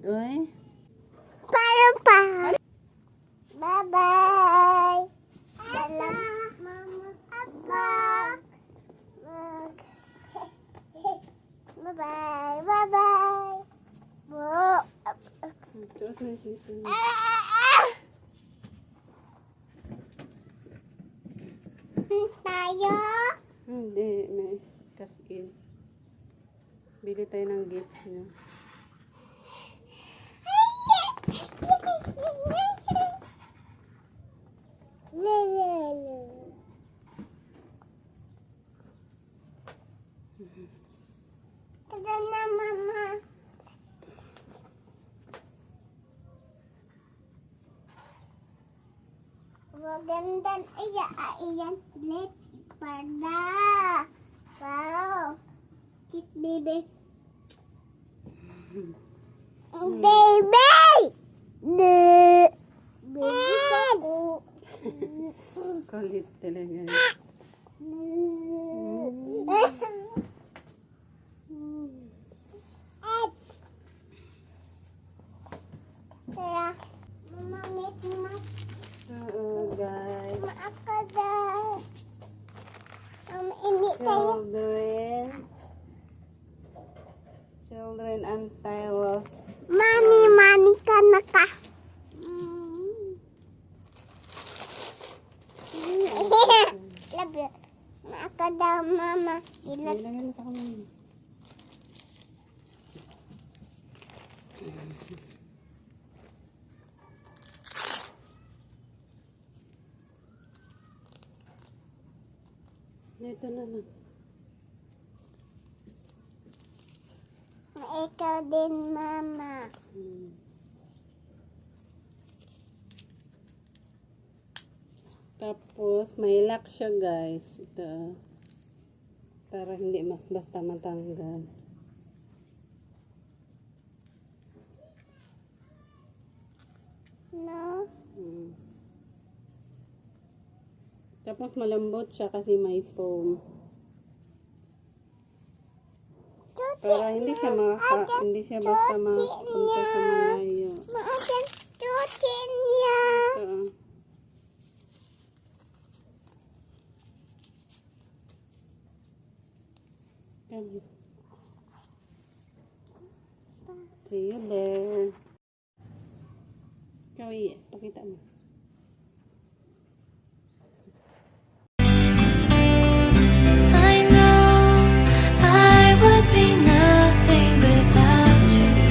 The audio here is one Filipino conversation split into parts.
oy. Para pa. Bye-bye. Salam, Mama, Papa. Bye-bye. Bye-bye. Tayo. Hindi, may cash in. Bili tayo ng gift niya. Tada na, Mama. Magandang iyan ulit. Pada. Wow. Kit baby. Baby! Baby ako. Kulit talaga. Tara. Mama, meet mo. Oo, guys. Maakada. Ini tayo. Children and Tylos. Mani ka na ka. Love you. Maakada, Mama. Ilat. Ilagay pa kami. Ito naman. Ikaw din, Mama. Tapos, may lock siya, guys. Ito. Para hindi basta matanggal. No? Tapos, malambot siya kasi may foam. Para hindi siya hindi siya basta mapunta sa malayo. Maagang tutin niya. Ito. Come. See you there. Ikaw, pakita mo. I know I would be nothing without you.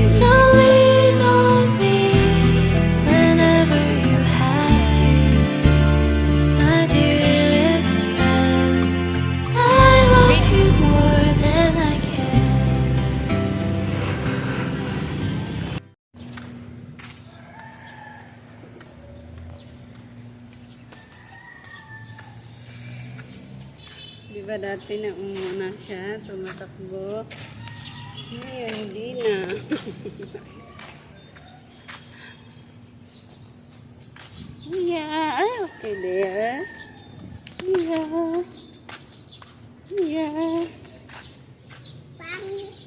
So lean on me whenever you have to, my dearest friend. I love you more than I can. Diba dati na umuna siya, tumatakbo. Ngayon, hindi na. Yeah, okay there. Yeah. Yeah. Pangit.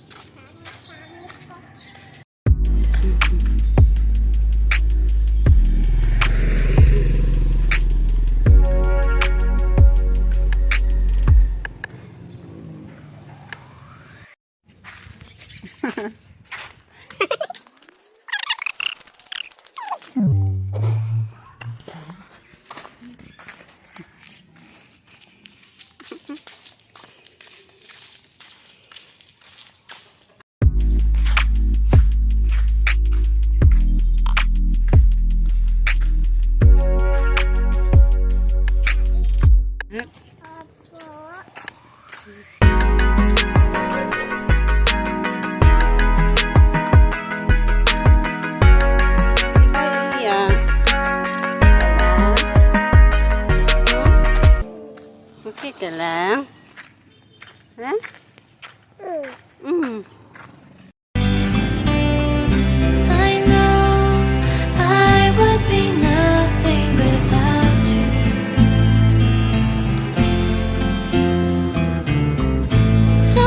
Okay ka lang? Ha? I know I would be nothing without you. So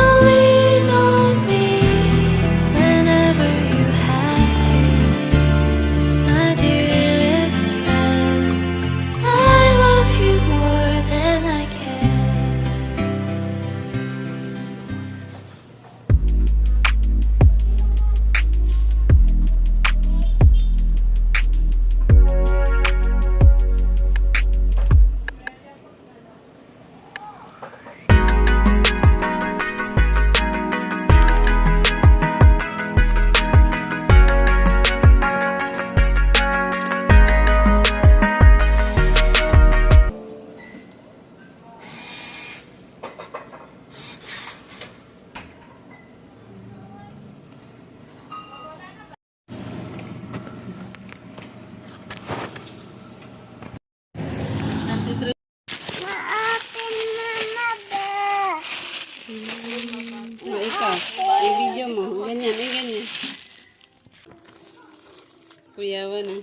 Kuyawan ah.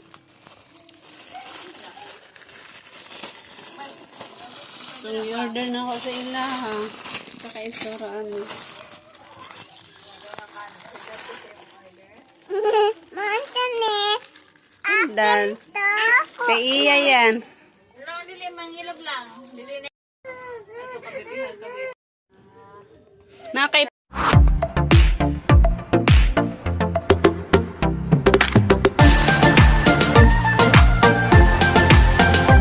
Nag-order na ako sa ila ha. Saka istoraan eh. Mantan eh. Dan. Tako. Kay iya yan. Na kay